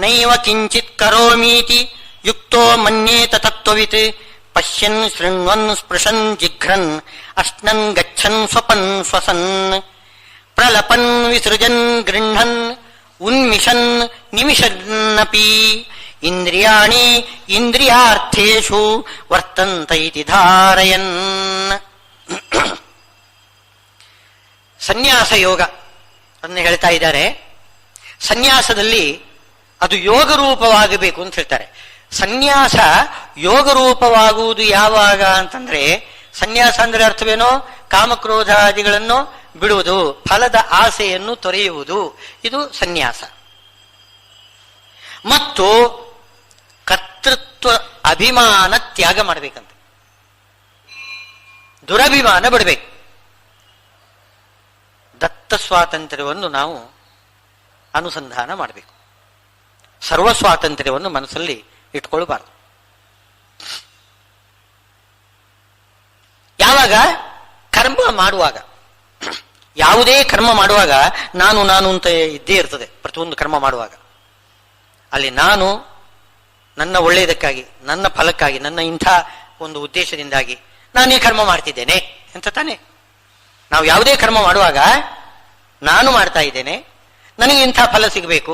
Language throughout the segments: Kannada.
ನೈವ ಕಿಂಚಿತ್ ಕರೋಮೀತಿ ಯುಕ್ತೋ ಮನ್ಯೇತ ತತ್ವವಿತ್ ಪಶ್ಯನ್ ಶೃಣ್ವನ್ ಸ್ಪೃಶನ್ ಜಿಘ್ರನ್ ಅಶ್ನನ್ ಗಚ್ಚನ್ ಸ್ವಪನ್ ಸ್ವಸನ್ ಪ್ರಲಪನ್ ವಿಸೃಜನ್ ಗೃಹ್ಣನ್ ಉನ್ಮಿಷನ್ ನಿಮಿಷನ್ನಪಿ ಇಂದ್ರಿಯಾಣಿ ಇಂದ್ರಿಯಾರ್ಥೇಷು ವರ್ತಂತ ಇತಿ ಧಾರಯನ್. ಸನ್ಯಾಸ ಯೋಗ ಅದನ್ನು ಹೇಳ್ತಾ ಇದ್ದಾರೆ. ಸನ್ಯಾಸದಲ್ಲಿ ಅದು ಯೋಗ ರೂಪವಾಗಬೇಕು ಅಂತ ಹೇಳ್ತಾರೆ. ಸನ್ಯಾಸ ಯೋಗ ರೂಪವಾಗುವುದು ಯಾವಾಗ ಅಂತಂದ್ರೆ, ಸನ್ಯಾಸ ಅಂದ್ರೆ ಅರ್ಥವೇನೋ ಕಾಮಕ್ರೋಧಾದಿಗಳನ್ನು ಬಿಡುವುದು, ಫಲದ ಆಸೆಯನ್ನು ತೊರೆಯುವುದು, ಇದು ಸನ್ಯಾಸ. ಮತ್ತು ಕರ್ತೃತ್ವ ಅಭಿಮಾನ ತ್ಯಾಗ ಮಾಡಬೇಕಂತ, ದುರಭಿಮಾನ ಬಿಡಬೇಕು. ದತ್ತ ಸ್ವಾತಂತ್ರ್ಯವನ್ನು ನಾವು ಅನುಸಂಧಾನ ಮಾಡಬೇಕು. ಸರ್ವ ಸ್ವಾತಂತ್ರ್ಯವನ್ನು ಮನಸ್ಸಲ್ಲಿ ಇಟ್ಕೊಳ್ಬಾರ್ದು. ಯಾವಾಗ ಕರ್ಮ ಮಾಡುವಾಗ, ಯಾವುದೇ ಕರ್ಮ ಮಾಡುವಾಗ ನಾನು ನಾನು ಅಂತ ಇದ್ದೇ ಇರ್ತದೆ. ಪ್ರತಿಯೊಂದು ಕರ್ಮ ಮಾಡುವಾಗ ಅಲ್ಲಿ ನಾನು ನನ್ನ ಒಳ್ಳೆಯದಕ್ಕಾಗಿ, ನನ್ನ ಫಲಕ್ಕಾಗಿ, ನನ್ನ ಇಂಥ ಒಂದು ಉದ್ದೇಶದಿಂದಾಗಿ ನಾನೇ ಕರ್ಮ ಮಾಡ್ತಿದ್ದೇನೆ ಅಂತ ತಾನೆ. ನಾವು ಯಾವುದೇ ಕರ್ಮ ಮಾಡುವಾಗ ನಾನು ಮಾಡ್ತಾ ಇದ್ದೇನೆ, ನನಗೆ ಇಂಥ ಫಲ ಸಿಗಬೇಕು.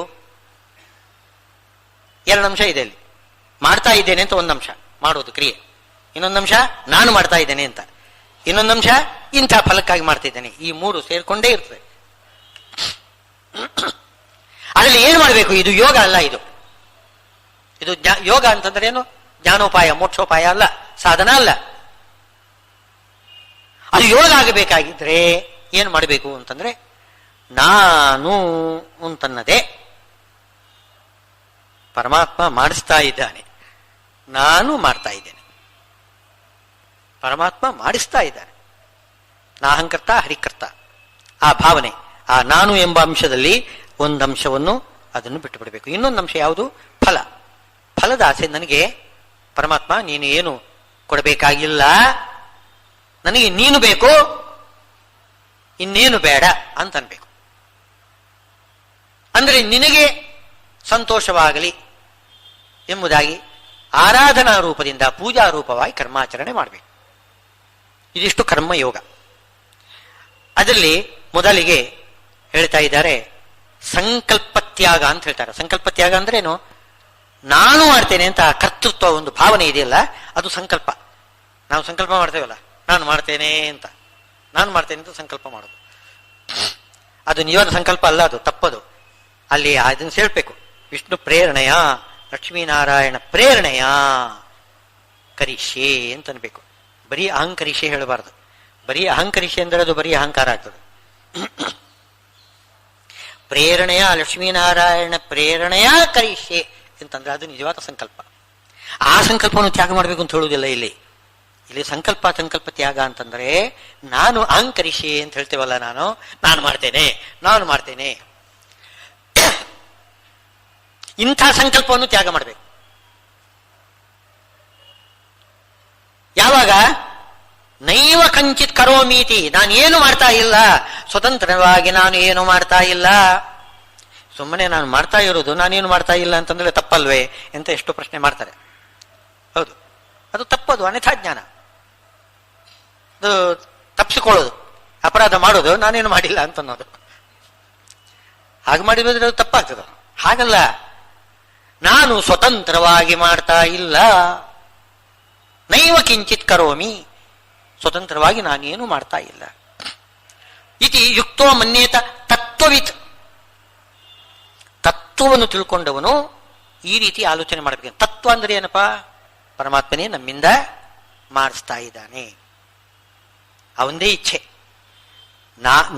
ಎರಡು ಅಂಶ ಇದೆ ಅಲ್ಲಿ. ಮಾಡ್ತಾ ಇದ್ದೇನೆ ಅಂತ ಒಂದು ಅಂಶ ಮಾಡೋದು ಕ್ರಿಯೆ, ಇನ್ನೊಂದು ಅಂಶ ನಾನು ಮಾಡ್ತಾ ಇದ್ದೇನೆ ಅಂತ, ಇನ್ನೊಂದು ಅಂಶ ಇಂಥ ಫಲಕ್ಕಾಗಿ ಮಾಡ್ತಿದ್ದೇನೆ. ಈ ಮೂರು ಸೇರ್ಕೊಂಡೇ ಇರ್ತದೆ. ಅದರಲ್ಲಿ ಏನು ಮಾಡಬೇಕು? ಇದು ಯೋಗ ಅಲ್ಲ. ಇದು ಯೋಗ ಅಂತಂದ್ರೆ ಏನು? ಜ್ಞಾನೋಪಾಯ, ಮೋಕ್ಷೋಪಾಯ ಅಲ್ಲ, ಸಾಧನ ಅಲ್ಲ. ಅದು ಯೋಗ ಆಗಬೇಕಾಗಿದ್ರೆ ಏನು ಮಾಡಬೇಕು ಅಂತಂದ್ರೆ, ನಾನು ಅಂತನ್ನದೇ ಪರಮಾತ್ಮ ಮಾಡಿಸ್ತಾ ಇದ್ದಾನೆ, ನಾನು ಮಾಡ್ತಾ ಇದ್ದೇನೆ. ಪರಮಾತ್ಮ ಮಾಡಿಸ್ತಾ ಇದ್ದಾನೆ. ನಾಹಂಕರ್ತ ಹರಿಕರ್ತ, ಆ ಭಾವನೆ, ಆ ನಾನು ಎಂಬ ಅಂಶದಲ್ಲಿ ಒಂದು ಅಂಶವನ್ನು ಅದನ್ನು ಬಿಟ್ಟು ಬಿಡಬೇಕು. ಇನ್ನೊಂದು ಅಂಶ ಯಾವುದು? ಫಲ. ಫಲದ ಆಸೆ. ನನಗೆ ಪರಮಾತ್ಮ ನೀನು ಏನು ಕೊಡಬೇಕಾಗಿಲ್ಲ, ನನಗೆ ನೀನು ಬೇಕು, ಇನ್ನೇನು ಬೇಡ ಅಂತ ಅನ್ಬೇಕು. ಅಂದ್ರೆ ನಿನಗೆ ಸಂತೋಷವಾಗಲಿ ಎಂಬುದಾಗಿ ಆರಾಧನಾ ರೂಪದಿಂದ, ಪೂಜಾ ರೂಪವಾಗಿ ಕರ್ಮಾಚರಣೆ ಮಾಡಬೇಕು. ಇದಿಷ್ಟು ಕರ್ಮಯೋಗ. ಅದರಲ್ಲಿ ಮೊದಲಿಗೆ ಹೇಳ್ತಾ ಇದ್ದಾರೆ ಸಂಕಲ್ಪತ್ಯಾಗ ಅಂತ ಹೇಳ್ತಾರೆ. ಸಂಕಲ್ಪತ್ಯಾಗ ಅಂದ್ರೆ ಏನು? ನಾನು ಮಾಡ್ತೇನೆ ಅಂತ ಕರ್ತೃತ್ವ ಒಂದು ಭಾವನೆ ಇದೆಯಲ್ಲ, ಅದು ಸಂಕಲ್ಪ. ನಾವು ಸಂಕಲ್ಪ ಮಾಡ್ತೇವಲ್ಲ, ನಾನು ಮಾಡ್ತೇನೆ ಅಂತ, ನಾನು ಮಾಡ್ತೇನೆ ಅಂತ ಸಂಕಲ್ಪ ಮಾಡೋದು, ಅದು ನಿಜವಾದ ಸಂಕಲ್ಪ ಅಲ್ಲ, ಅದು ತಪ್ಪದು. ಅಲ್ಲಿ ಅದನ್ನು ಸೇರ್ಬೇಕು. ವಿಷ್ಣು ಪ್ರೇರಣೆಯ, ಲಕ್ಷ್ಮೀನಾರಾಯಣ ಪ್ರೇರಣೆಯ ಕರಿಷೆ ಅಂತ ಅನ್ಬೇಕು. ಬರೀ ಅಹಂಕರಿಷೆ ಹೇಳಬಾರ್ದು. ಬರೀ ಅಹಂಕರಿಷೆ ಅಂದ್ರೆ ಅದು ಬರೀ ಅಹಂಕಾರ ಆಗ್ತದೆ. ಪ್ರೇರಣೆಯ, ಲಕ್ಷ್ಮೀನಾರಾಯಣ ಪ್ರೇರಣೆಯ ಕರಿಷೆ ಅಂತಂದ್ರೆ ಅದು ನಿಜವಾದ ಸಂಕಲ್ಪ. ಆ ಸಂಕಲ್ಪವನ್ನು ತ್ಯಾಗ ಮಾಡಬೇಕು ಅಂತ ಹೇಳುವುದಿಲ್ಲ ಇಲ್ಲಿ. ಇಲ್ಲಿ ಸಂಕಲ್ಪ ತ್ಯಾಗ ಅಂತಂದ್ರೆ ನಾನು ಅಹಂಕರಿಷೆ ಅಂತ ಹೇಳ್ತೇವಲ್ಲ, ನಾನು ಮಾಡ್ತೇನೆ, ನಾನು ಮಾಡ್ತೇನೆ, ಇಂಥ ಸಂಕಲ್ಪವನ್ನು ತ್ಯಾಗ ಮಾಡಬೇಕು. ಯಾವಾಗ? ನೈವ ಕಂಚಿತ್ ಕರೋಮೀತಿ, ನಾನೇನು ಮಾಡ್ತಾ ಇಲ್ಲ, ಸ್ವತಂತ್ರವಾಗಿ ನಾನು ಏನು ಮಾಡ್ತಾ ಇಲ್ಲ. ಸುಮ್ಮನೆ ನಾನು ಮಾಡ್ತಾ ಇರೋದು, ನಾನೇನು ಮಾಡ್ತಾ ಇಲ್ಲ ಅಂತಂದ್ರೆ ತಪ್ಪಲ್ವೇ ಅಂತ ಎಷ್ಟು ಪ್ರಶ್ನೆ ಮಾಡ್ತಾರೆ. ಹೌದು, ಅದು ತಪ್ಪದು, ಅನ್ಯಥಾ ಜ್ಞಾನ. ಅದು ತಪ್ಪಿಸಿಕೊಳ್ಳೋದು, ಅಪರಾಧ ಮಾಡೋದು, ನಾನೇನು ಮಾಡಿಲ್ಲ ಅಂತ ಅನ್ನೋದು. ಹಾಗೆ ಮಾಡಿದ್ರೆ ಅದು ತಪ್ಪಾಗ್ತದೆ. ಹಾಗಲ್ಲ, ನಾನು ಸ್ವತಂತ್ರವಾಗಿ ಮಾಡ್ತಾ ಇಲ್ಲ. ನೈವ ಕಿಂಚಿತ್ ಕರೋಮಿ, ಸ್ವತಂತ್ರವಾಗಿ ನಾನೇನು ಮಾಡ್ತಾ ಇಲ್ಲ. ಇತಿ ಯುಕ್ತೋ ಮನ್ಯೇತ ತತ್ವವಿತ್, ತತ್ವವನ್ನು ತಿಳ್ಕೊಂಡವನು ಈ ರೀತಿ ಆಲೋಚನೆ ಮಾಡಬೇಕು. ತತ್ವ ಅಂದ್ರೆ ಏನಪ್ಪ? ಪರಮಾತ್ಮನೇ ನಮ್ಮಿಂದ ಮಾಡಿಸ್ತಾ ಇದ್ದಾನೆ, ಅವಂದೇ ಇಚ್ಛೆ.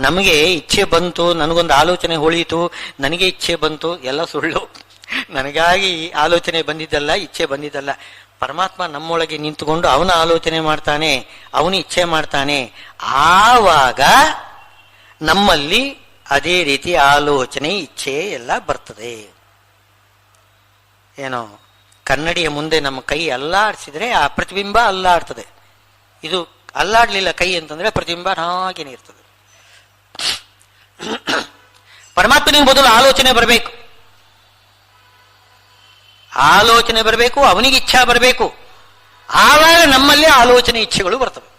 ನಮಗೆ ಇಚ್ಛೆ ಬಂತು, ನನಗೊಂದು ಆಲೋಚನೆ ಹೊಳಿಯಿತು, ನನಗೆ ಇಚ್ಛೆ ಬಂತು, ಎಲ್ಲ ಸುಳ್ಳು. ನನಗಾಗಿ ಆಲೋಚನೆ ಬಂದಿದ್ದಲ್ಲ, ಇಚ್ಛೆ ಬಂದಿದ್ದಲ್ಲ. ಪರಮಾತ್ಮ ನಮ್ಮೊಳಗೆ ನಿಂತುಕೊಂಡು ಅವನ ಆಲೋಚನೆ ಮಾಡ್ತಾನೆ, ಅವನು ಇಚ್ಛೆ ಮಾಡ್ತಾನೆ. ಆವಾಗ ನಮ್ಮಲ್ಲಿ ಅದೇ ರೀತಿ ಆಲೋಚನೆ, ಇಚ್ಛೆ ಎಲ್ಲ ಬರ್ತದೆ. ಏನೋ ಕನ್ನಡಿಯ ಮುಂದೆ ನಮ್ಮ ಕೈ ಅಲ್ಲಾಡಿಸಿದ್ರೆ ಆ ಪ್ರತಿಬಿಂಬ ಅಲ್ಲಾಡ್ತದೆ. ಇದು ಅಲ್ಲಾಡ್ಲಿಲ್ಲ ಕೈ ಅಂತಂದ್ರೆ ಪ್ರತಿಬಿಂಬ ಹಾಗೇನೆ ಇರ್ತದೆ. ಪರಮಾತ್ಮನಿಗೆ ಮೊದಲು ಆಲೋಚನೆ ಬರಬೇಕು. ಆಲೋಚನೆ ಬರಬೇಕು, ಅವನಿಗೆ ಇಚ್ಛಾ ಬರಬೇಕು. ಆವಾಗ ನಮ್ಮಲ್ಲಿ ಆಲೋಚನೆ ಇಚ್ಛೆಗಳು ಬರ್ತವೆ.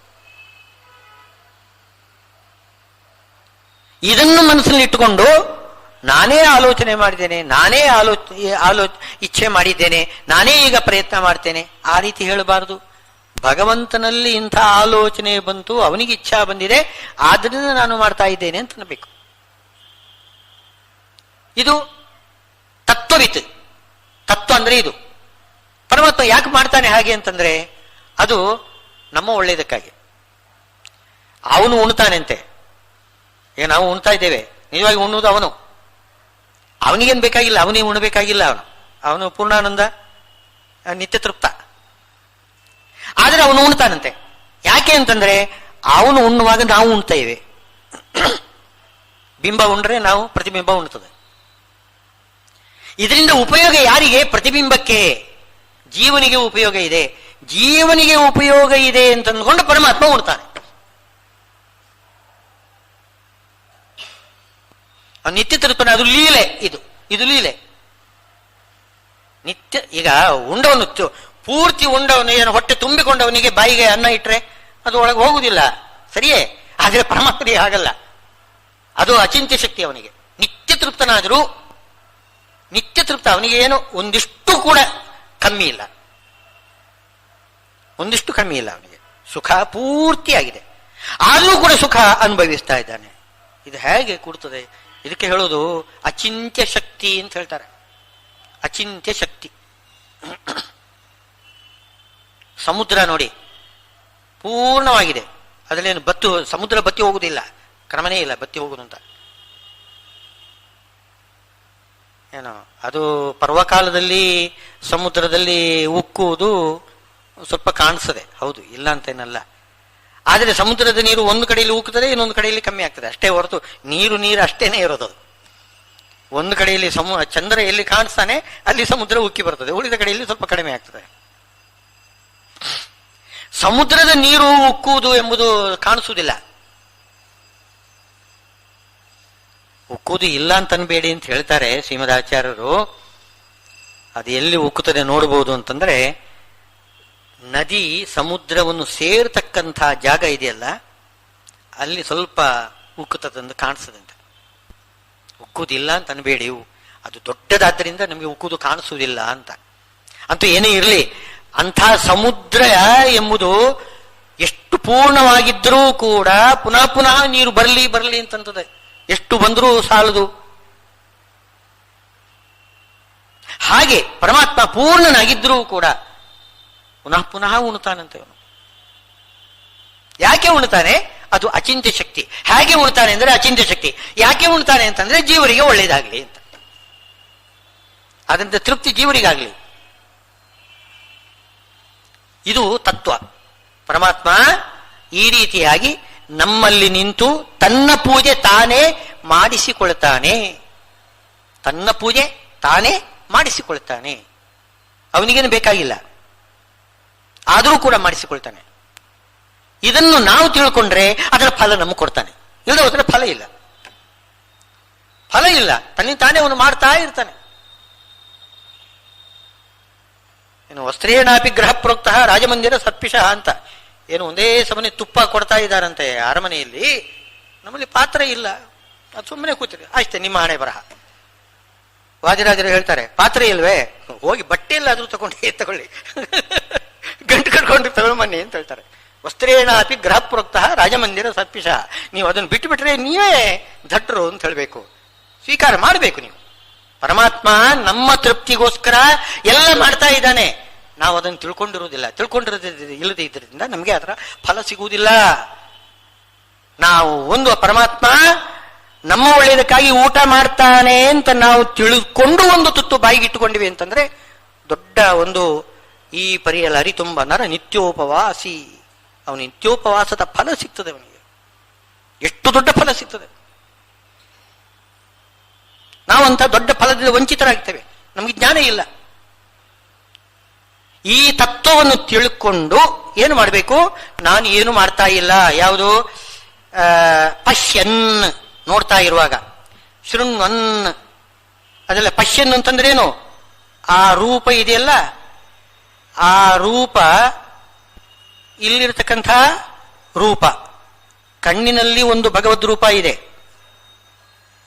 ಇದನ್ನು ಮನಸ್ಸಲ್ಲಿ ಇಟ್ಟುಕೊಂಡು ನಾನೇ ಆಲೋಚನೆ ಮಾಡಿದ್ದೇನೆ, ನಾನೇ ಇಚ್ಛೆ ಮಾಡಿದ್ದೇನೆ, ನಾನೇ ಈಗ ಪ್ರಯತ್ನ ಮಾಡ್ತೇನೆ, ಆ ರೀತಿ ಹೇಳಬಾರದು. ಭಗವಂತನಲ್ಲಿ ಇಂಥ ಆಲೋಚನೆ ಬಂತು, ಅವನಿಗೆ ಇಚ್ಛಾ ಬಂದಿದೆ, ಆದ್ದರಿಂದ ನಾನು ಮಾಡ್ತಾ ಇದ್ದೇನೆ ಅಂತ ಅನ್ನಬೇಕು. ಇದು ತತ್ವವಿತ್. ತತ್ವ ಅಂದ್ರೆ ಇದು. ಪರಮಾತ್ಮ ಯಾಕೆ ಮಾಡ್ತಾನೆ ಹಾಗೆ ಅಂತಂದ್ರೆ ಅದು ನಮ್ಮ ಒಳ್ಳೆಯದಕ್ಕಾಗಿ. ಅವನು ಉಣ್ತಾನೆಂತೆ, ಈಗ ನಾವು ಉಣ್ತಾ ಇದ್ದೇವೆ, ನಿಜವಾಗಿ ಉಣ್ಣುವುದು ಅವನು. ಅವನಿಗೇನು ಬೇಕಾಗಿಲ್ಲ, ಅವನಿಗೆ ಉಣ್ಣಬೇಕಾಗಿಲ್ಲ. ಅವನು ಪೂರ್ಣಾನಂದ, ನಿತ್ಯ ತೃಪ್ತ. ಆದರೆ ಅವನು ಉಣ್ತಾನಂತೆ. ಯಾಕೆ ಅಂತಂದ್ರೆ ಅವನು ಉಣ್ಣುವಾಗ ನಾವು ಉಣ್ತಾ ಇವೆ. ಬಿಂಬ ಉಂಡ್ರೆ ನಾವು ಪ್ರತಿಬಿಂಬ ಉಣ್ತದೆ. ಇದರಿಂದ ಉಪಯೋಗ ಯಾರಿಗೆ? ಪ್ರತಿಬಿಂಬಕ್ಕೆ. ಜೀವನಿಗೆ ಉಪಯೋಗ ಇದೆ. ಜೀವನಿಗೆ ಉಪಯೋಗ ಇದೆ ಅಂತಂದ್ಕೊಂಡು ಪರಮಾತ್ಮ ಉಣ್ತಾನೆ. ನಿತ್ಯ ತೃಪ್ತನ, ಅದು ಲೀಲೆ. ಇದು ಲೀಲೆ. ನಿತ್ಯ. ಈಗ ಉಂಡವನು ಪೂರ್ತಿ ಉಂಡವನು ಏನು ಹೊಟ್ಟೆ ತುಂಬಿಕೊಂಡವನಿಗೆ ಬಾಯಿಗೆ ಅನ್ನ ಇಟ್ರೆ ಅದು ಒಳಗೆ ಹೋಗುವುದಿಲ್ಲ, ಸರಿಯೇ? ಆದರೆ ಪರಮಾತ್ಮನಿಗೆ ಹಾಗಲ್ಲ. ಅದು ಅಚಿಂತ್ಯ ಶಕ್ತಿ. ಅವನಿಗೆ ನಿತ್ಯ ತೃಪ್ತನಾದರೂ ನಿತ್ಯ ತೃಪ್ತ. ಅವನಿಗೆ ಏನು ಒಂದಿಷ್ಟು ಕೂಡ ಕಮ್ಮಿ ಇಲ್ಲ, ಒಂದಿಷ್ಟು ಕಮ್ಮಿ ಇಲ್ಲ. ಅವನಿಗೆ ಸುಖ ಪೂರ್ತಿಯಾಗಿದೆ, ಆದರೂ ಕೂಡ ಸುಖ ಅನುಭವಿಸ್ತಾ ಇದ್ದಾನೆ. ಇದು ಹೇಗೆ ಕೊಡ್ತದೆ? ಇದಕ್ಕೆ ಹೇಳೋದು ಅಚಿಂತ್ಯ ಶಕ್ತಿ ಅಂತ ಹೇಳ್ತಾರೆ. ಅಚಿಂತ್ಯ ಶಕ್ತಿ. ಸಮುದ್ರ ನೋಡಿ, ಪೂರ್ಣವಾಗಿದೆ. ಅದರಲ್ಲೇನು ಸಮುದ್ರ ಬತ್ತಿ ಹೋಗುವುದಿಲ್ಲ, ಕ್ರಮನೇ ಇಲ್ಲ ಬತ್ತಿ ಹೋಗುದು ಅಂತ. ಏನೋ ಅದು ಪರ್ವಕಾಲದಲ್ಲಿ ಸಮುದ್ರದಲ್ಲಿ ಉಕ್ಕುವುದು ಸ್ವಲ್ಪ ಕಾಣಿಸ್ತದೆ, ಹೌದು, ಇಲ್ಲ ಅಂತೇನಲ್ಲ. ಆದರೆ ಸಮುದ್ರದ ನೀರು ಒಂದು ಕಡೆಯಲ್ಲಿ ಉಕ್ಕುತ್ತದೆ, ಇನ್ನೊಂದು ಕಡೆಯಲ್ಲಿ ಕಮ್ಮಿ ಆಗ್ತದೆ ಅಷ್ಟೇ ಹೊರತು ನೀರು ಅಷ್ಟೇನೆ ಇರೋದು. ಒಂದು ಕಡೆಯಲ್ಲಿ ಚಂದ್ರ ಎಲ್ಲಿ ಕಾಣಿಸ್ತಾನೆ ಅಲ್ಲಿ ಸಮುದ್ರ ಉಕ್ಕಿ ಬರ್ತದೆ, ಉಳಿದ ಕಡೆಯಲ್ಲಿ ಸ್ವಲ್ಪ ಕಡಿಮೆ ಆಗ್ತದೆ. ಸಮುದ್ರದ ನೀರು ಉಕ್ಕುವುದು ಎಂಬುದು ಕಾಣಿಸುವುದಿಲ್ಲ. ಉಕ್ಕುವುದು ಇಲ್ಲ ಅಂತನ್ಬೇಡಿ ಅಂತ ಹೇಳ್ತಾರೆ ಶ್ರೀಮದಾಚಾರ್ಯರು. ಅದು ಎಲ್ಲಿ ಉಕ್ಕುತ್ತದೆ ನೋಡಬಹುದು ಅಂತಂದ್ರೆ, ನದಿ ಸಮುದ್ರವನ್ನು ಸೇರ್ತಕ್ಕಂಥ ಜಾಗ ಇದೆಯಲ್ಲ, ಅಲ್ಲಿ ಸ್ವಲ್ಪ ಉಕ್ಕುತ್ತದಂದು ಕಾಣಿಸ್ತದಂತೆ. ಉಕ್ಕುವುದಿಲ್ಲ ಅಂತ ಅನ್ಬೇಡಿ, ಅದು ದೊಡ್ಡದಾದ್ದರಿಂದ ನಮಗೆ ಉಕ್ಕುವುದು ಕಾಣಿಸುವುದಿಲ್ಲ ಅಂತ. ಅಂತೂ ಏನೇ ಇರಲಿ, ಅಂಥ ಸಮುದ್ರ ಎಂಬುದು ಎಷ್ಟು ಪೂರ್ಣವಾಗಿದ್ರೂ ಕೂಡ ಪುನಃ ಪುನಃ ನೀರು ಬರಲಿ ಅಂತಂತದೆ. ಎಷ್ಟು ಬಂದರೂ ಸಾಲದು. ಹಾಗೆ ಪರಮಾತ್ಮ ಪೂರ್ಣನಾಗಿದ್ರೂ ಕೂಡ ಪುನಃ ಪುನಃ ಉಣ್ತಾನಂತೆ ಅವನು. ಯಾಕೆ ಉಣ್ತಾನೆ? ಅದು ಅಚಿಂತ್ಯ ಶಕ್ತಿ. ಹೇಗೆ ಉಣ್ತಾನೆ ಅಂದ್ರೆ ಅಚಿಂತ್ಯ ಶಕ್ತಿ. ಯಾಕೆ ಉಣ್ತಾನೆ ಅಂತಂದ್ರೆ ಜೀವರಿಗೆ ಒಳ್ಳೇದಾಗ್ಲಿ ಅಂತ, ಅದರಿಂದ ತೃಪ್ತಿ ಜೀವರಿಗಾಗ್ಲಿ. ಇದು ತತ್ವ. ಪರಮಾತ್ಮ ಈ ರೀತಿಯಾಗಿ ನಮ್ಮಲ್ಲಿ ನಿಂತು ತನ್ನ ಪೂಜೆ ತಾನೇ ಮಾಡಿಸಿಕೊಳ್ತಾನೆ. ತನ್ನ ಪೂಜೆ ತಾನೇ ಮಾಡಿಸಿಕೊಳ್ತಾನೆ. ಅವನಿಗೇನು ಬೇಕಾಗಿಲ್ಲ, ಆದರೂ ಕೂಡ ಮಾಡಿಸಿಕೊಳ್ತಾನೆ. ಇದನ್ನು ನಾವು ತಿಳ್ಕೊಂಡ್ರೆ ಅದರ ಫಲ ನಮಗೆ ಕೊಡ್ತಾನೆ. ಇಲ್ಲದ ಹೋದ್ರೆ ಫಲ ಇಲ್ಲ. ತನ್ನಿಂದ ತಾನೇ ಅವನು ಮಾಡ್ತಾ ಇರ್ತಾನೆ. ಏನು ವಸ್ತ್ರೇಣಾಪಿ ಗ್ರಹ ಪ್ರೋಕ್ತ ರಾಜಮಂದಿರ ಸತ್ಪಿಷಃ ಅಂತ ಏನು ಒಂದೇ ಸಮನೆ ತುಪ್ಪ ಕೊಡ್ತಾ ಇದ್ದಾರಂತೆ ಅರಮನೆಯಲ್ಲಿ. ನಮ್ಮಲ್ಲಿ ಪಾತ್ರ ಇಲ್ಲ, ಅದು ಸುಮ್ಮನೆ ಕೂತಿದೆ ಅಷ್ಟೇ. ನಿಮ್ಮ ಹಣೆ ಬರಹ. ವಾದಿರಾಜರು ಹೇಳ್ತಾರೆ, ಪಾತ್ರೆ ಇಲ್ವೇ, ಹೋಗಿ ಬಟ್ಟೆ ಇಲ್ಲ ಆದ್ರೂ ತಗೊಳ್ಳಿ ಗಂಟು ಕಟ್ಕೊಂಡು ತಗೊಳ್ಮನ್ನಿ ಅಂತ ಹೇಳ್ತಾರೆ. ವಸ್ತ್ರೇಣಾಪಿ ಗ್ರಹ ಪ್ರೋಕ್ತ ರಾಜಮಂದಿರ ಸತ್ಪಿಷಃ. ನೀವು ಅದನ್ನು ಬಿಟ್ಟುಬಿಟ್ರೆ ನೀವೇ ದಟ್ಟರು ಅಂತ ಹೇಳಬೇಕು, ಸ್ವೀಕಾರ ಮಾಡಬೇಕು ನೀವು. ಪರಮಾತ್ಮ ನಮ್ಮ ತೃಪ್ತಿಗೋಸ್ಕರ ಎಲ್ಲ ಮಾಡ್ತಾ ಇದ್ದಾನೆ. ನಾವು ಅದನ್ನು ಇಲ್ಲದೆ ಇದ್ರಿಂದ ನಮಗೆ ಅದರ ಫಲ ಸಿಗುವುದಿಲ್ಲ. ನಾವು ಒಂದು ಪರಮಾತ್ಮ ನಮ್ಮ ಒಳ್ಳೆಯದಕ್ಕಾಗಿ ಊಟ ಮಾಡ್ತಾನೆ ಅಂತ ನಾವು ತಿಳಿದುಕೊಂಡು ಒಂದು ತುತ್ತು ಬಾಯಿಗೆ ಇಟ್ಟುಕೊಂಡಿವಿ ಅಂತಂದ್ರೆ ದೊಡ್ಡ ಒಂದು ಈ ಪರಿಯಲ್ಲಿ ಅರಿತುಂಬ ನರ ನಿತ್ಯೋಪವಾಸಿ. ಅವನು ನಿತ್ಯೋಪವಾಸದ ಫಲ ಸಿಗ್ತದೆ ಅವನಿಗೆ. ಎಷ್ಟು ದೊಡ್ಡ ಫಲ ಸಿಗ್ತದೆ. ನಾವಂತ ದೊಡ್ಡ ಫಲದಿಂದ ವಂಚಿತರಾಗ್ತೇವೆ, ನಮಗೆ ಜ್ಞಾನ ಇಲ್ಲ. ಈ ತತ್ವವನ್ನು ತಿಳ್ಕೊಂಡು ಏನು ಮಾಡಬೇಕು? ನಾನು ಏನು ಮಾಡ್ತಾ ಇಲ್ಲ. ಯಾವುದು? ಪಶ್ಯನ್, ನೋಡ್ತಾ ಇರುವಾಗ. ಶೃಣ್ವನ್, ಅದೆಲ್ಲ ಪಶ್ಯನ್ ಅಂತಂದ್ರೆ ಏನು? ಆ ರೂಪ ಇದೆಯಲ್ಲ, ಆ ರೂಪ ಇಲ್ಲಿರ್ತಕ್ಕಂಥ ರೂಪ, ಕಣ್ಣಿನಲ್ಲಿ ಒಂದು ಭಗವದ್ ರೂಪ ಇದೆ.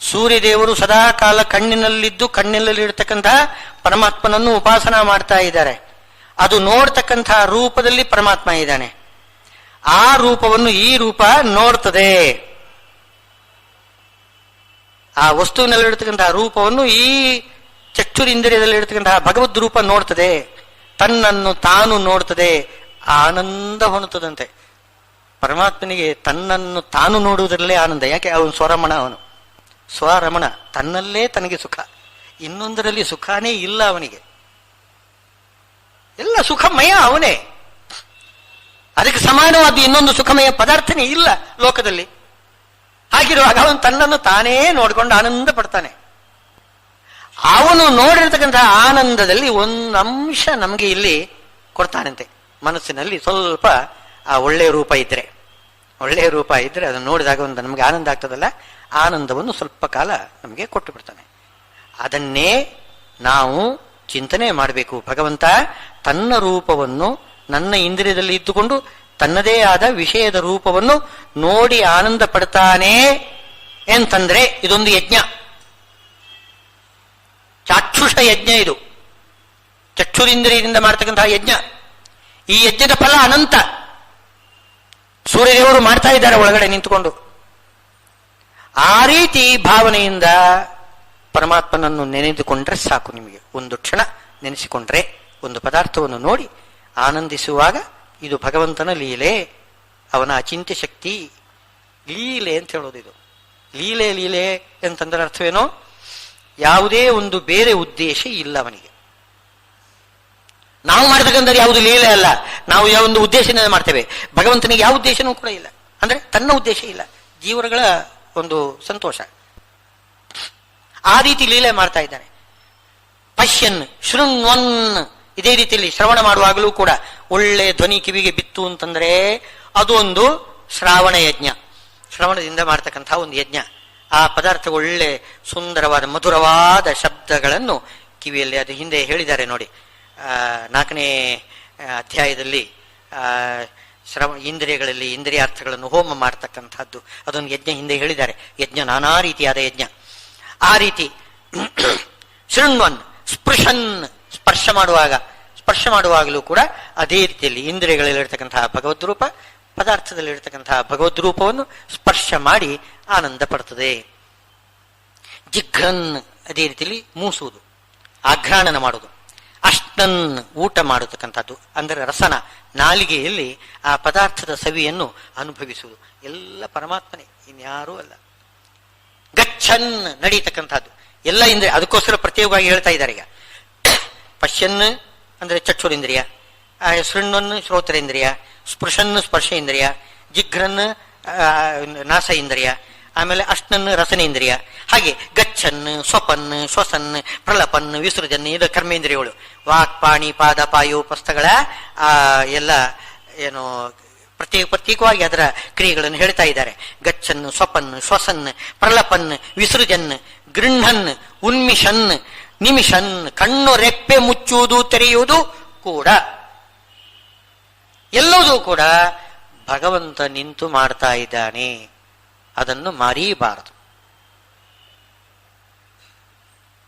ಸೂರ್ಯದೇವರು ಸದಾ ಕಾಲ ಕಣ್ಣಿನಲ್ಲಿದ್ದು ಕಣ್ಣಿನಲ್ಲಿ ಇರತಕ್ಕಂಥ ಪರಮಾತ್ಮನನ್ನು ಉಪಾಸನ ಮಾಡ್ತಾ ಇದ್ದಾರೆ. ಅದು ನೋಡ್ತಕ್ಕಂಥ ರೂಪದಲ್ಲಿ ಪರಮಾತ್ಮ ಇದ್ದಾನೆ. ಆ ರೂಪವನ್ನು ಈ ರೂಪ ನೋಡ್ತದೆ. ಆ ವಸ್ತುವಿನಲ್ಲಿರ್ತಕ್ಕಂತಹ ರೂಪವನ್ನು ಈ ಚಕ್ಷುರಿಂದ್ರಿಯದಲ್ಲಿರ್ತಕ್ಕಂತಹ ಭಗವದ್ ರೂಪ ನೋಡ್ತದೆ. ತನ್ನನ್ನು ತಾನು ನೋಡ್ತದೆ, ಆನಂದ ಹೊಂದುತ್ತದಂತೆ. ಪರಮಾತ್ಮನಿಗೆ ತನ್ನನ್ನು ತಾನು ನೋಡುವುದರಲ್ಲೇ ಆನಂದ. ಯಾಕೆ? ಅವನು ಸ್ವರಮಣ, ಅವನು ಸ್ವರಮಣ. ತನ್ನಲ್ಲೇ ತನಗೆ ಸುಖ, ಇನ್ನೊಂದರಲ್ಲಿ ಸುಖನೇ ಇಲ್ಲ ಅವನಿಗೆ. ಎಲ್ಲ ಸುಖಮಯ ಅವನೇ. ಅದಕ್ಕೆ ಸಮಾನವಾದ ಇನ್ನೊಂದು ಸುಖಮಯ ಪದಾರ್ಥನೇ ಇಲ್ಲ ಲೋಕದಲ್ಲಿ. ಹಾಗಿರುವಾಗ ಅವನು ತನ್ನನ್ನು ತಾನೇ ನೋಡಿಕೊಂಡು ಆನಂದ ಪಡ್ತಾನೆ. ಅವನು ನೋಡಿರ್ತಕ್ಕಂತಹ ಆನಂದದಲ್ಲಿ ಒಂದು ಅಂಶ ನಮಗೆ ಇಲ್ಲಿ ಕೊಡ್ತಾನಂತೆ. ಮನಸ್ಸಿನಲ್ಲಿ ಸ್ವಲ್ಪ ಆ ಒಳ್ಳೆಯ ರೂಪ ಇದ್ರೆ, ಒಳ್ಳೆಯ ರೂಪ ಇದ್ರೆ ಅದನ್ನು ನೋಡಿದಾಗ ಒಂದು ನಮಗೆ ಆನಂದ ಆಗ್ತದಲ್ಲ, ಆನಂದವನ್ನು ಸ್ವಲ್ಪ ಕಾಲ ನಮಗೆ ಕೊಟ್ಟು ಬಿಡ್ತಾನೆ. ಅದನ್ನೇ ನಾವು ಚಿಂತನೆ ಮಾಡಬೇಕು. ಭಗವಂತ ತನ್ನ ರೂಪವನ್ನು ನನ್ನ ಇಂದ್ರಿಯದಲ್ಲಿ ಇದ್ದುಕೊಂಡು ತನ್ನದೇ ಆದ ವಿಷಯದ ರೂಪವನ್ನು ನೋಡಿ ಆನಂದ ಪಡ್ತಾನೆ ಎಂತಂದ್ರೆ ಇದೊಂದು ಯಜ್ಞ, ಚಾಕ್ಷುಷ ಯಜ್ಞ. ಇದು ಚಕ್ಷುರಿಂದ್ರಿಯದಿಂದ ಮಾಡ್ತಕ್ಕಂತಹ ಯಜ್ಞ. ಈ ಯಜ್ಞದ ಫಲ ಅನಂತ. ಸೂರ್ಯದೇವರು ಮಾಡ್ತಾ ಇದ್ದಾರೆ ಒಳಗಡೆ ನಿಂತುಕೊಂಡು. ಆ ರೀತಿ ಭಾವನೆಯಿಂದ ಪರಮಾತ್ಮನನ್ನು ನೆನೆದುಕೊಂಡ್ರೆ ಸಾಕು. ನಿಮಗೆ ಒಂದು ಕ್ಷಣ ನೆನೆಸಿಕೊಂಡ್ರೆ, ಒಂದು ಪದಾರ್ಥವನ್ನು ನೋಡಿ ಆನಂದಿಸುವಾಗ ಇದು ಭಗವಂತನ ಲೀಲೆ, ಅವನ ಅಚಿಂತ್ಯ ಶಕ್ತಿ. ಲೀಲೆ ಅಂತ ಹೇಳೋದು ಇದು. ಲೀಲೆ ಲೀಲೆ ಅಂತಂದ್ರೆ ಅರ್ಥವೇನೋ, ಯಾವುದೇ ಒಂದು ಬೇರೆ ಉದ್ದೇಶ ಇಲ್ಲ ಅವನಿಗೆ. ನಾವು ಮಾಡ್ತಕ್ಕಂಥ ಯಾವುದು ಲೀಲೆ ಅಲ್ಲ, ನಾವು ಯಾವ ಒಂದು ಉದ್ದೇಶನೇ ಮಾಡ್ತೇವೆ. ಭಗವಂತನಿಗೆ ಯಾವ ಉದ್ದೇಶನೂ ಕೂಡ ಇಲ್ಲ, ಅಂದ್ರೆ ತನ್ನ ಉದ್ದೇಶ ಇಲ್ಲ, ಜೀವರುಗಳ ಒಂದು ಸಂತೋಷ. ಆ ರೀತಿ ಲೀಲೆ ಮಾಡ್ತಾ ಇದ್ದಾನೆ. ಪಶ್ಯನ್ ಶೃಣ್ವನ್, ಇದೇ ರೀತಿಯಲ್ಲಿ ಶ್ರವಣ ಮಾಡುವಾಗಲೂ ಕೂಡ ಒಳ್ಳೆ ಧ್ವನಿ ಕಿವಿಗೆ ಬಿತ್ತು ಅಂತಂದ್ರೆ ಅದು ಒಂದು ಶ್ರಾವಣ ಯಜ್ಞ, ಶ್ರವಣದಿಂದ ಮಾಡ್ತಕ್ಕಂಥ ಒಂದು ಯಜ್ಞ. ಆ ಪದಾರ್ಥ ಒಳ್ಳೆ ಸುಂದರವಾದ ಮಧುರವಾದ ಶಬ್ದಗಳನ್ನು ಕಿವಿಯಲ್ಲಿ, ಅದು ಹಿಂದೆ ಹೇಳಿದ್ದಾರೆ ನೋಡಿ, 4ನೇ ಅಧ್ಯಾಯದಲ್ಲಿ ಇಂದ್ರಿಯಗಳಲ್ಲಿ ಇಂದ್ರಿಯಾರ್ಥಗಳನ್ನು ಹೋಮ ಮಾಡ್ತಕ್ಕಂಥದ್ದು ಅದೊಂದು ಯಜ್ಞ ಹಿಂದೆ ಹೇಳಿದ್ದಾರೆ. ಯಜ್ಞ ನಾನಾ ರೀತಿಯಾದ ಯಜ್ಞ. ಆ ರೀತಿ ಶೃಣ್ವನ್ ಸ್ಪೃಶನ್, ಸ್ಪರ್ಶ ಮಾಡುವಾಗಲೂ ಕೂಡ ಅದೇ ರೀತಿಯಲ್ಲಿ ಇಂದ್ರಿಯಗಳಲ್ಲಿರ್ತಕ್ಕಂತಹ ಭಗವದ್ ರೂಪ ಪದಾರ್ಥದಲ್ಲಿರ್ತಕ್ಕಂತಹ ಭಗವದ್ ರೂಪವನ್ನು ಸ್ಪರ್ಶ ಮಾಡಿ ಆನಂದ ಪಡ್ತದೆ. ಜಿಘ್ರನ್, ಅದೇ ರೀತಿಯಲ್ಲಿ ಮೂಸುವುದು, ಆಘ್ರಾಣನ ಮಾಡುವುದು. ಅಷ್ಟನ್, ಊಟ ಮಾಡತಕ್ಕಂಥದ್ದು, ಅಂದರೆ ರಸನ, ನಾಲಿಗೆಯಲ್ಲಿ ಆ ಪದಾರ್ಥದ ಸವಿಯನ್ನು ಅನುಭವಿಸುವುದು. ಎಲ್ಲ ಪರಮಾತ್ಮನೇ, ಇನ್ಯಾರೂ ಅಲ್ಲ. ಗಚ್ಚನ್, ನಡೀತಕ್ಕಂಥದ್ದು ಎಲ್ಲ ಇಂದ್ರಿಯ. ಅದಕ್ಕೋಸ್ಕರ ಪ್ರತ್ಯೇಕವಾಗಿ ಹೇಳ್ತಾ ಇದ್ದಾರೆ ಈಗ. ಪಶ್ಯನ್ ಅಂದ್ರೆ ಚಕ್ಷುರೇಂದ್ರಿಯ, ಶೃಣ್ವನ್ ಶ್ರೋತ್ರೇಂದ್ರಿಯ, ಸ್ಪೃಶನ್ ಸ್ಪರ್ಶ ಇಂದ್ರಿಯ, ಜಿಘ್ರನ್ ನಾಸ ಇಂದ್ರಿಯ, ಆಮೇಲೆ ಅಷ್ಟನ್ ರಸನೇಂದ್ರಿಯ. ಹಾಗೆ ಗಚ್ಚನ್, ಸ್ವಪನ್, ಶ್ವಸನ್, ಪ್ರಲಪನ್, ವಿಸೃಜನ್, ಇದು ಕರ್ಮೇಂದ್ರಿಯಗಳು. ವಾಕ್, ಪಾಣಿ, ಪಾದ, ಪಾಯೋಪಸ್ಥಗಳ ಎಲ್ಲ ಏನು ಪ್ರತ್ಯೇಕವಾಗಿ ಅದರ ಕ್ರಿಯೆಗಳನ್ನು ಹೇಳ್ತಾ ಇದ್ದಾರೆ. ಗಚ್ಚನ್, ಸ್ವಪನ್, ಶ್ವಸನ್, ಪ್ರಲಪನ್, ವಿಸೃಜನ್, ಗೃಹನ್, ಉನ್ಮಿಷನ್, ನಿಮಿಷನ್, ಕಣ್ಣು ರೆಪ್ಪೆ ಮುಚ್ಚುವುದು ತೆರೆಯುವುದು ಕೂಡ ಎಲ್ಲವೂ ಕೂಡ ಭಗವಂತ ನಿಂತು ಮಾಡ್ತಾ ಇದ್ದಾನೆ. ಅದನ್ನು ಮರೀಬಾರದು.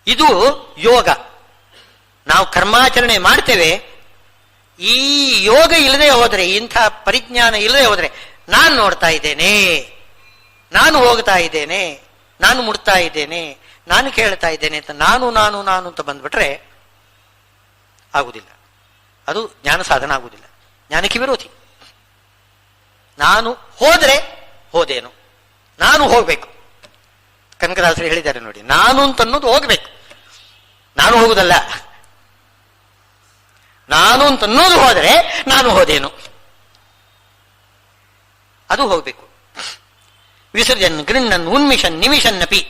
ಇದು ಯೋಗ. ನಾವು ಕರ್ಮಾಚರಣೆ ಮಾಡ್ತೇವೆ. ಈ ಯೋಗ ಇಲ್ಲದೆ ಹೋದರೆ, ಇಂಥ ಪರಿಜ್ಞಾನ ಇಲ್ಲದೆ ಹೋದರೆ, ನಾನು ನೋಡ್ತಾ ಇದ್ದೇನೆ, ನಾನು ಹೋಗ್ತಾ ಇದ್ದೇನೆ, ನಾನು ಮುಡ್ತಾ ಇದ್ದೇನೆ, ನಾನು ಕೇಳ್ತಾ ಇದ್ದೇನೆ ಅಂತ ನಾನು ನಾನು ನಾನು ಅಂತ ಬಂದ್ಬಿಟ್ರೆ ಆಗುದಿಲ್ಲ. ಅದು ಜ್ಞಾನ ಸಾಧನ ಆಗುವುದಿಲ್ಲ, ಜ್ಞಾನಕ್ಕೆ ವಿರೋಧಿ. ನಾನು ಹೋದ್ರೆ ಹೋದೇನು, ನಾನು ಹೋಗ್ಬೇಕು. ಕನಕದಾಸರು ಹೇಳಿದ್ದಾರೆ ನೋಡಿ, ನಾನು ಅಂತ ಅನ್ನೋದು ಹೋಗ್ಬೇಕು, ನಾನು ಹೋಗುದಲ್ಲ. ನಾನು ಅಂತ ಅನ್ನೋದು ಹೋದರೆ ನಾನು ಹೋದೇನು, ಅದು ಹೋಗ್ಬೇಕು. ವಿಸರ್ಜನ್, ಗೃಹನ್, ಉನ್ಮಿಷನ್, ನಿಮಿಷನ್ನಪಿ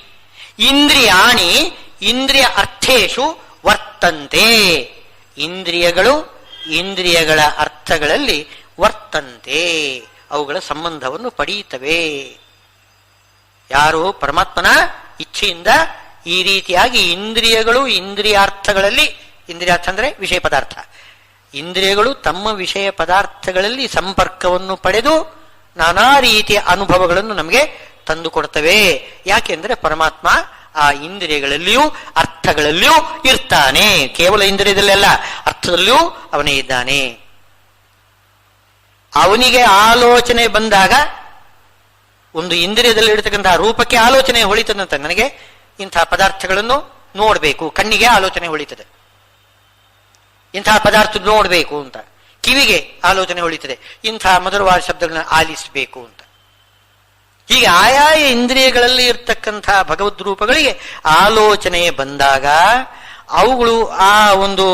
ಇಂದ್ರಿಯಾಣಿ ಇಂದ್ರಿಯ ಅರ್ಥೇಶು ವರ್ತಂತೆ. ಇಂದ್ರಿಯಗಳು ಇಂದ್ರಿಯಗಳ ಅರ್ಥಗಳಲ್ಲಿ ವರ್ತಂತೆ, ಅವುಗಳ ಸಂಬಂಧವನ್ನು ಪಡೆಯುತ್ತವೆ. ಯಾರು ಪರಮಾತ್ಮನ ಇಚ್ಛೆಯಿಂದ ಈ ರೀತಿಯಾಗಿ ಇಂದ್ರಿಯಗಳು ಇಂದ್ರಿಯಾರ್ಥಗಳಲ್ಲಿ ಇಂದ್ರಿಯಾರ್ಥ ಅಂದ್ರೆ ವಿಷಯ ಪದಾರ್ಥ. ಇಂದ್ರಿಯಗಳು ತಮ್ಮ ವಿಷಯ ಪದಾರ್ಥಗಳಲ್ಲಿ ಸಂಪರ್ಕವನ್ನು ಪಡೆದು ನಾನಾ ರೀತಿಯ ಅನುಭವಗಳನ್ನು ನಮಗೆ ತಂದುಕೊಡ್ತವೆ. ಯಾಕೆಂದ್ರೆ ಪರಮಾತ್ಮ ಆ ಇಂದ್ರಿಯಗಳಲ್ಲಿಯೂ ಅರ್ಥಗಳಲ್ಲಿಯೂ ಇರ್ತಾನೆ. ಕೇವಲ ಇಂದ್ರಿಯದಲ್ಲೆಲ್ಲ, ಅರ್ಥದಲ್ಲಿಯೂ ಅವನೇ ಇದ್ದಾನೆ. ಅವನಿಗೆ ಆಲೋಚನೆ ಬಂದಾಗ, ಒಂದು ಇಂದ್ರಿಯದಲ್ಲಿ ಇರತಕ್ಕಂತಹ ರೂಪಕ್ಕೆ ಆಲೋಚನೆ ಹೊಳಿತದಂತೆ, ನನಗೆ ಇಂತಹ ಪದಾರ್ಥಗಳನ್ನು ನೋಡಬೇಕು, ಕಣ್ಣಿಗೆ ಆಲೋಚನೆ ಹೊಳಿತದೆ ಇಂತಹ ಪದಾರ್ಥ ನೋಡಬೇಕು ಅಂತ, ಕಿವಿಗೆ ಆಲೋಚನೆ ಹೊಳಿತದೆ ಇಂತಹ ಮಧುರವಾದ ಶಬ್ದಗಳನ್ನ ಆಲಿಸಬೇಕು ಅಂತ. ಹೀಗೆ ಆಯಾಯ ಇಂದ್ರಿಯಗಳಲ್ಲಿ ಇರ್ತಕ್ಕಂತಹ ಭಗವದ್ ರೂಪಗಳಿಗೆ ಆಲೋಚನೆ ಬಂದಾಗ ಅವುಗಳು ಆ ಒಂದು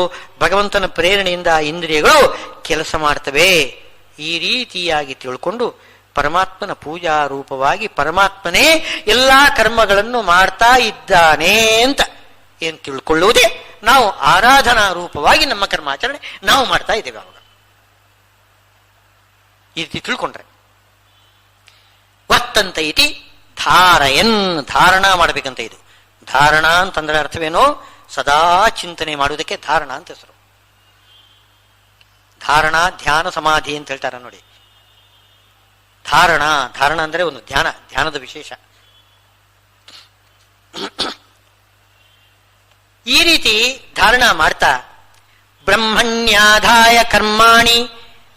ಭಗವಂತನ ಪ್ರೇರಣೆಯಿಂದ ಆ ಇಂದ್ರಿಯಗಳು ಕೆಲಸ ಮಾಡ್ತವೆ. ಈ ರೀತಿಯಾಗಿ ತಿಳ್ಕೊಂಡು ಪರಮಾತ್ಮನ ಪೂಜಾ ರೂಪವಾಗಿ ಪರಮಾತ್ಮನೇ ಎಲ್ಲಾ ಕರ್ಮಗಳನ್ನು ಮಾಡ್ತಾ ಇದ್ದಾನೆ ಅಂತ ಏನ್ ತಿಳ್ಕೊಳ್ಳುವುದೇ ನಾವು ಆರಾಧನಾ ರೂಪವಾಗಿ ನಮ್ಮ ಕರ್ಮಾಚರಣೆ ನಾವು ಮಾಡ್ತಾ ಇದ್ದೇವೆ. ಅವಾಗ ಈ ರೀತಿ ತಿಳ್ಕೊಂಡ್ರೆ ವರ್ತಂತ ಇತಿ ಧಾರಯನ್, ಧಾರಣ ಮಾಡಬೇಕಂತ. ಇದು ಧಾರಣ ಅಂತಂದ್ರೆ ಅರ್ಥವೇನೋ ಸದಾ ಚಿಂತನೆ ಮಾಡುವುದಕ್ಕೆ ಧಾರಣ ಅಂತ ಹೆಸರು. ಧಾರಣ ಧ್ಯಾನ ಸಮಾಧಿ ಅಂತ ಹೇಳ್ತಾರ ನೋಡಿ. ಧಾರಣ ಧಾರಣ ಅಂದ್ರೆ ಒಂದು ಧ್ಯಾನ, ಧ್ಯಾನದ ವಿಶೇಷ. ಈ ರೀತಿ ಧಾರಣ ಮಾಡ್ತಾ ಬ್ರಹ್ಮಣ್ಯಾಧಾಯ ಕರ್ಮಾಣಿ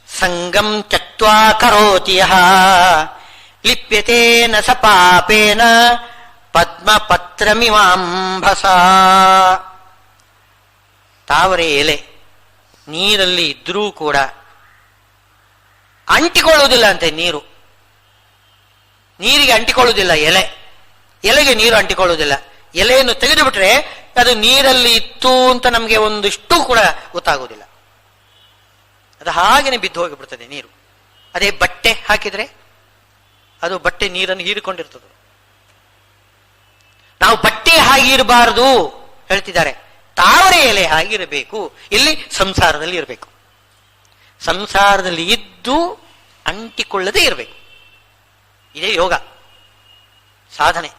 ಸಂಗಂ ತ್ಯಕ್ತ್ವಾ ಕರೋತಿ ಯಃ ಲಿಪ್ಯತೆ ನ ಸ ಪಾಪೇನ ಪದ್ಮಪತ್ರಮಿವಾಂಭಸ. ತಾವರೆ ಎಲೆ ನೀರಲ್ಲಿ ಇದ್ರೂ ಕೂಡ ಅಂಟಿಕೊಳ್ಳುವುದಿಲ್ಲ ಅಂತೆ. ನೀರಿಗೆ ಅಂಟಿಕೊಳ್ಳುವುದಿಲ್ಲ ಎಲೆ, ಎಲೆಗೆ ನೀರು ಅಂಟಿಕೊಳ್ಳುವುದಿಲ್ಲ. ಎಲೆಯನ್ನು ತೆಗೆದು ಬಿಟ್ರೆ ಅದು ನೀರಲ್ಲಿ ಇತ್ತು ಅಂತ ನಮಗೆ ಒಂದಿಷ್ಟು ಕೂಡ ಗೊತ್ತಾಗುವುದಿಲ್ಲ. ಅದು ಹಾಗೇನೆ ಬಿದ್ದು ಹೋಗಿಬಿಡ್ತದೆ ನೀರು. ಅದೇ ಬಟ್ಟೆ ಹಾಕಿದ್ರೆ ಅದು ಬಟ್ಟೆ ನೀರನ್ನು ಹೀರಿಕೊಂಡಿರ್ತದೆ. ನಾವು ಬಟ್ಟೆ ಹಾಗಿರಬಾರದು ಹೇಳ್ತಿದ್ದಾರೆ. ತಾವರೆ ಎಲೆ ಹಾಗಿರಬೇಕು. ಇಲ್ಲಿ ಸಂಸಾರದಲ್ಲಿ ಇರಬೇಕು. ಸಂಸಾರದಲ್ಲಿ ಇದ್ದು ಅಂಟಿಕೊಳ್ಳದೆ ಇರಬೇಕು. ಇದೇ ಯೋಗ ಸಾಧನೆ.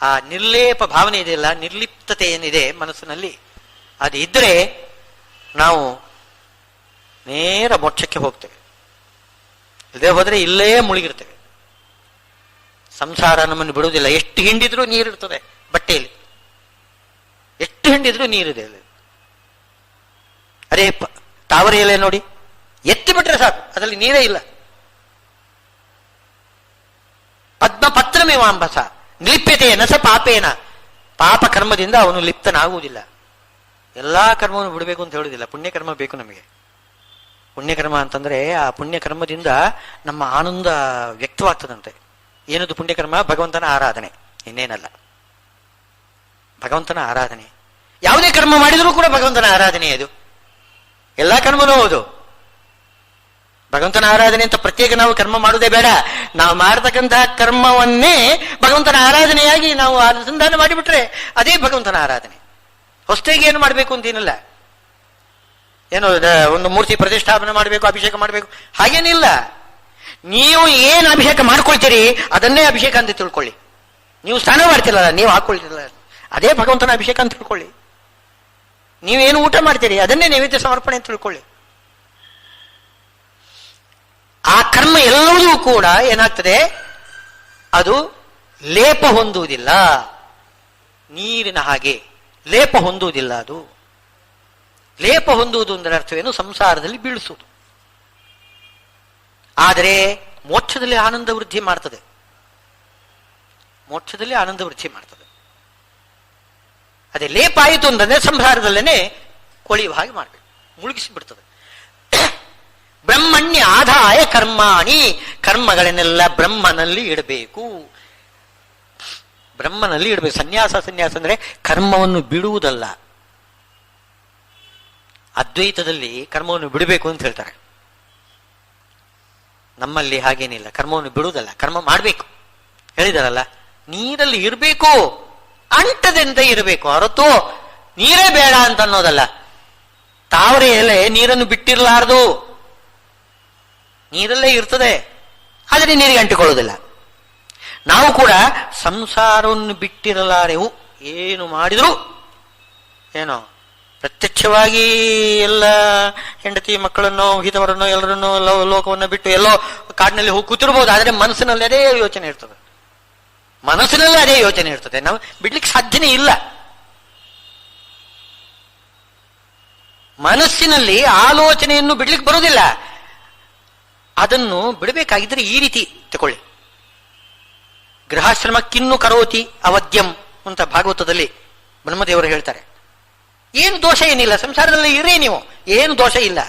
ಆ ನಿರ್ಲೇಪ ಭಾವನೆ ಇದೆಯಲ್ಲ, ನಿರ್ಲಿಪ್ತತೆ ಏನಿದೆ ಮನಸ್ಸಿನಲ್ಲಿ, ಅದು ಇದ್ರೆ ನಾವು ನೇರ ಮೋಕ್ಷಕ್ಕೆ ಹೋಗ್ತೇವೆ. ಇಲ್ಲದೆ ಹೋದ್ರೆ ಇಲ್ಲೇ ಮುಳುಗಿರ್ತೇವೆ. ಸಂಸಾರ ನಮ್ಮನ್ನು ಬಿಡುವುದಿಲ್ಲ. ಎಷ್ಟು ಹಿಂಡಿದ್ರೂ ನೀರಿರ್ತದೆ ಬಟ್ಟೆಯಲ್ಲಿ, ಎಷ್ಟು ಹಿಂಡಿದ್ರೂ ನೀರಿದೆ. ಅದೇ ತಾವರೆ ಎಲೆ ನೋಡಿ, ಎತ್ತಿ ಬಿಟ್ರೆ ಸಾಕು, ಅದರಲ್ಲಿ ನೀರೇ ಇಲ್ಲ. ಪದ್ಮಪತ್ರಮೇವಾಂಬಸ ಲಿಪ್ಯತೆ ನಸ ಪಾಪೇನ, ಪಾಪ ಕರ್ಮದಿಂದ ಅವನು ಲಿಪ್ತನಾಗುವುದಿಲ್ಲ. ಎಲ್ಲಾ ಕರ್ಮವನ್ನು ಬಿಡಬೇಕು ಅಂತ ಹೇಳುವುದಿಲ್ಲ. ಪುಣ್ಯಕರ್ಮ ಬೇಕು ನಮಗೆ. ಪುಣ್ಯಕರ್ಮ ಅಂತಂದ್ರೆ ಆ ಪುಣ್ಯಕರ್ಮದಿಂದ ನಮ್ಮ ಆನಂದ ವ್ಯಕ್ತವಾಗ್ತದಂತೆ. ಏನದು ಪುಣ್ಯಕರ್ಮ? ಭಗವಂತನ ಆರಾಧನೆ, ಇನ್ನೇನಲ್ಲ. ಭಗವಂತನ ಆರಾಧನೆ. ಯಾವುದೇ ಕರ್ಮ ಮಾಡಿದರೂ ಕೂಡ ಭಗವಂತನ ಆರಾಧನೆ. ಅದು ಎಲ್ಲಾ ಕರ್ಮನೂ ಹೌದು. ಭಗವಂತನ ಆರಾಧನೆ ಅಂತ ಪ್ರತ್ಯೇಕ ನಾವು ಕರ್ಮ ಮಾಡುವುದೇ ಬೇಡ. ನಾವು ಮಾಡತಕ್ಕಂತಹ ಕರ್ಮವನ್ನೇ ಭಗವಂತನ ಆರಾಧನೆಯಾಗಿ ನಾವು ಅನುಸಂಧಾನ ಮಾಡಿಬಿಟ್ರೆ ಅದೇ ಭಗವಂತನ ಆರಾಧನೆ. ಹೊಸದಾಗಿ ಏನು ಮಾಡಬೇಕು ಅಂತೇನಿಲ್ಲ. ಏನೋ ಒಂದು ಮೂರ್ತಿ ಪ್ರತಿಷ್ಠಾಪನೆ ಮಾಡಬೇಕು, ಅಭಿಷೇಕ ಮಾಡಬೇಕು ಹಾಗೇನಿಲ್ಲ. ನೀವು ಏನು ಅಭಿಷೇಕ ಮಾಡ್ಕೊಳ್ತೀರಿ ಅದನ್ನೇ ಅಭಿಷೇಕ ಅಂತ ತಿಳ್ಕೊಳ್ಳಿ. ನೀವು ಸ್ನಾನ ಮಾಡ್ತಿರಲ್ಲ, ನೀವು ಹಾಕೊಳ್ತಿರಲ್ಲ, ಅದೇ ಭಗವಂತನ ಅಭಿಷೇಕ ಅಂತ ತಿಳ್ಕೊಳ್ಳಿ. ನೀವೇನು ಊಟ ಮಾಡ್ತೀರಿ ಅದನ್ನೇ ನೈವೇದ್ಯ ಸಮರ್ಪಣೆ ಅಂತ ತಿಳ್ಕೊಳ್ಳಿ. ಆ ಕರ್ಮ ಎಲ್ಲವೂ ಕೂಡ ಏನಾಗ್ತದೆ, ಅದು ಲೇಪ ಹೊಂದುವುದಿಲ್ಲ. ನೀರಿನ ಹಾಗೆ ಲೇಪ ಹೊಂದುವುದಿಲ್ಲ. ಅದು ಲೇಪ ಹೊಂದುವುದು ಅಂದರೆ ಅರ್ಥವೇನು? ಸಂಸಾರದಲ್ಲಿ ಬೀಳಿಸುವುದು. ಆದರೆ ಮೋಕ್ಷದಲ್ಲಿ ಆನಂದ ವೃದ್ಧಿ ಮಾಡ್ತದೆ. ಮೋಕ್ಷದಲ್ಲಿ ಆನಂದ ವೃದ್ಧಿ ಮಾಡ್ತದೆ. ಅದೇ ಲೇಪ ಆಯಿತು ಅಂತಂದ್ರೆ ಸಂಸಾರದಲ್ಲೇನೆ ಕೊಳೆಯುವ ಹಾಗೆ ಮಾಡಬೇಕು, ಮುಳುಗಿಸಿ ಬಿಡ್ತದೆ. ಬ್ರಹ್ಮಣ್ಯ ಆದಾಯ ಕರ್ಮಾಣಿ, ಕರ್ಮಗಳನ್ನೆಲ್ಲ ಬ್ರಹ್ಮನಲ್ಲಿ ಇಡಬೇಕು. ಬ್ರಹ್ಮನಲ್ಲಿ ಇಡಬೇಕು. ಸನ್ಯಾಸ ಅಂದ್ರೆ ಕರ್ಮವನ್ನು ಬಿಡುವುದಲ್ಲ. ಅದ್ವೈತದಲ್ಲಿ ಕರ್ಮವನ್ನು ಬಿಡಬೇಕು ಅಂತ ಹೇಳ್ತಾರೆ. ನಮ್ಮಲ್ಲಿ ಹಾಗೇನಿಲ್ಲ. ಕರ್ಮವನ್ನು ಬಿಡುವುದಲ್ಲ, ಕರ್ಮ ಮಾಡಬೇಕು. ಹೇಳಿದಾರಲ್ಲ, ನೀರಲ್ಲಿ ಇರಬೇಕು, ಅಂಟದಂತೆ ಇರಬೇಕು, ಹೊರತು ನೀರೇ ಬೇಡ ಅಂತ ಅನ್ನೋದಲ್ಲ. ತಾವರೆ ಎಲೆ ನೀರನ್ನು ಬಿಟ್ಟಿರಲಾರದು, ನೀರಲ್ಲೇ ಇರ್ತದೆ, ಆದರೆ ನೀರಿಗೆ ಅಂಟಿಕೊಳ್ಳುವುದಿಲ್ಲ. ನಾವು ಕೂಡ ಸಂಸಾರವನ್ನು ಬಿಟ್ಟಿರಲಾರೆವು. ಏನು ಮಾಡಿದ್ರು ಏನೋ ಪ್ರತ್ಯಕ್ಷವಾಗಿ ಎಲ್ಲ ಹೆಂಡತಿ ಮಕ್ಕಳನ್ನು ಹಿತವರನ್ನು ಎಲ್ಲರನ್ನು ಲೋಕವನ್ನು ಬಿಟ್ಟು ಎಲ್ಲೋ ಕಾಡಿನಲ್ಲಿ ಹೋಗಿ ಕೂತಿರ್ಬೋದು. ಆದರೆ ಮನಸ್ಸಿನಲ್ಲಿ ಅದೇ ಯೋಚನೆ ಇರ್ತದೆ, ಮನಸ್ಸಿನಲ್ಲಿ ಅದೇ ಯೋಚನೆ ಇರ್ತದೆ. ನಾವು ಬಿಡ್ಲಿಕ್ಕೆ ಸಾಧ್ಯನೇ ಇಲ್ಲ. ಮನಸ್ಸಿನಲ್ಲಿ ಆಲೋಚನೆಯನ್ನು ಬಿಡ್ಲಿಕ್ಕೆ ಬರುವುದಿಲ್ಲ. ಅದನ್ನು ಬಿಡಬೇಕಾಗಿದ್ರೆ ಈ ರೀತಿ ತಗೊಳ್ಳಿ. ಗೃಹಾಶ್ರಮಕ್ಕಿನ್ನು ಕರೋತಿ ಅವಧ್ಯಂ ಅಂತ ಭಾಗವತದಲ್ಲಿ ಬ್ರಹ್ಮದೇವರು ಹೇಳ್ತಾರೆ. ಏನು ದೋಷ ಏನಿಲ್ಲ, ಸಂಸಾರದಲ್ಲಿ ಇರೇ ನೀವು, ಏನು ದೋಷ ಇಲ್ಲ.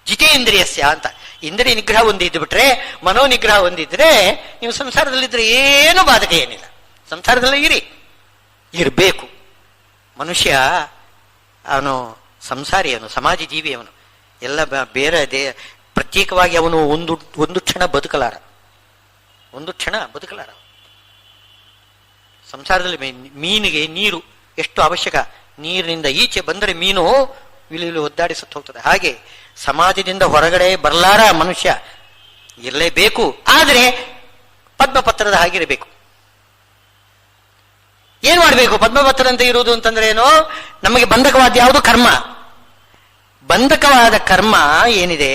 ಜಿತೇಂದ್ರಿಯಸ್ಯ ಅಂತ ಇಂದ್ರಿಯ ನಿಗ್ರಹ ಒಂದಿದ್ದು ಬಿಟ್ರೆ, ಮನೋನಿಗ್ರಹ ಒಂದಿದ್ರೆ ನೀವು ಸಂಸಾರದಲ್ಲಿದ್ರೆ ಏನು ಬಾಧಕ ಏನಿಲ್ಲ. ಸಂಸಾರದಲ್ಲಿ ಇರಬೇಕು. ಮನುಷ್ಯ ಅವನು ಸಂಸಾರಿ, ಅವನು ಸಮಾಜ ಜೀವಿ, ಅವನು ಎಲ್ಲ ಬೇರೆ ಪ್ರತ್ಯೇಕವಾಗಿ ಅವನು ಒಂದು ಕ್ಷಣ ಬದುಕಲಾರ, ಒಂದು ಕ್ಷಣ ಬದುಕಲಾರ. ಸಂಸಾರದಲ್ಲಿ ಮೀನಿಗೆ ನೀರು ಎಷ್ಟು ಅವಶ್ಯಕ, ನೀರಿನಿಂದ ಈಚೆ ಬಂದರೆ ಮೀನು ಇಲ್ಲಿ ಒದ್ದಾಡಿ ಸತ್ತು ಹೋಗ್ತದೆ. ಹಾಗೆ ಸಮಾಜದಿಂದ ಹೊರಗಡೆ ಬರಲಾರ ಮನುಷ್ಯ, ಇರಲೇಬೇಕು. ಆದರೆ ಪದ್ಮಪತ್ರದ ಹಾಗಿರಬೇಕು. ಏನ್ ಮಾಡಬೇಕು? ಪದ್ಮಪತ್ರ ಅಂತ ಇರುವುದು ಅಂತಂದ್ರೆ ಏನು? ನಮಗೆ ಬಂಧಕವಾದ ಯಾವುದು? ಕರ್ಮ. ಬಂಧಕವಾದ ಕರ್ಮ ಏನಿದೆ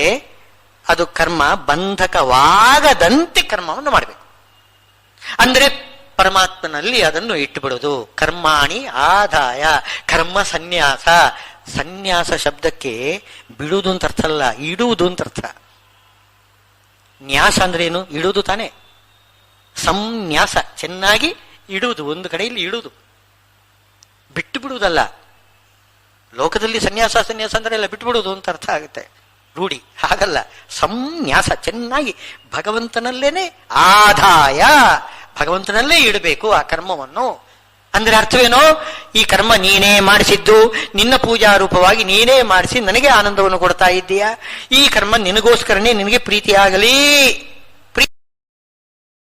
ಅದು ಕರ್ಮ ಬಂಧಕವಾಗದಂತೆ ಕರ್ಮವನ್ನು ಮಾಡಬೇಕು. ಅಂದ್ರೆ ಪರಮಾತ್ಮನಲ್ಲಿ ಅದನ್ನು ಇಟ್ಟುಬಿಡುವುದು. ಕರ್ಮಾಣಿ ಆದಾಯ, ಕರ್ಮ ಸನ್ಯಾಸ. ಸನ್ಯಾಸ ಶಬ್ದಕ್ಕೆ ಬಿಡುವುದು ಅಂತ ಅರ್ಥ ಅಲ್ಲ, ಇಡುವುದು ಅಂತ ಅರ್ಥ. ನ್ಯಾಸ ಅಂದ್ರೆ ಏನು? ಇಡುವುದು ತಾನೆ. ಸಂನ್ಯಾಸ ಚೆನ್ನಾಗಿ ಇಡುವುದು, ಒಂದು ಕಡೆಯಲ್ಲಿ ಇಡುವುದು, ಬಿಟ್ಟು ಬಿಡುವುದಲ್ಲ. ಲೋಕದಲ್ಲಿ ಸನ್ಯಾಸ ಅಂದ್ರೆ ಎಲ್ಲ ಬಿಟ್ಟು ಬಿಡುವುದು ಅಂತ ಅರ್ಥ ಆಗುತ್ತೆ, ರೂಢಿ. ಹಾಗಲ್ಲ, ಸಂನ್ಯಾಸ ಚೆನ್ನಾಗಿ ಭಗವಂತನಲ್ಲೇನೆ ಆದಾಯ, ಭಗವಂತನಲ್ಲೇ ಇಡಬೇಕು ಆ ಕರ್ಮವನ್ನು. ಅಂದ್ರೆ ಅರ್ಥವೇನೋ? ಈ ಕರ್ಮ ನೀನೇ ಮಾಡಿಸಿದ್ದು, ನಿನ್ನ ಪೂಜಾ ರೂಪವಾಗಿ ನೀನೇ ಮಾಡಿಸಿ ನನಗೆ ಆನಂದವನ್ನು ಕೊಡ್ತಾ ಇದ್ದೀಯಾ, ಈ ಕರ್ಮ ನಿನಗೋಸ್ಕರನೇ ನಿನಗೆ ಪ್ರೀತಿಯಾಗಲಿ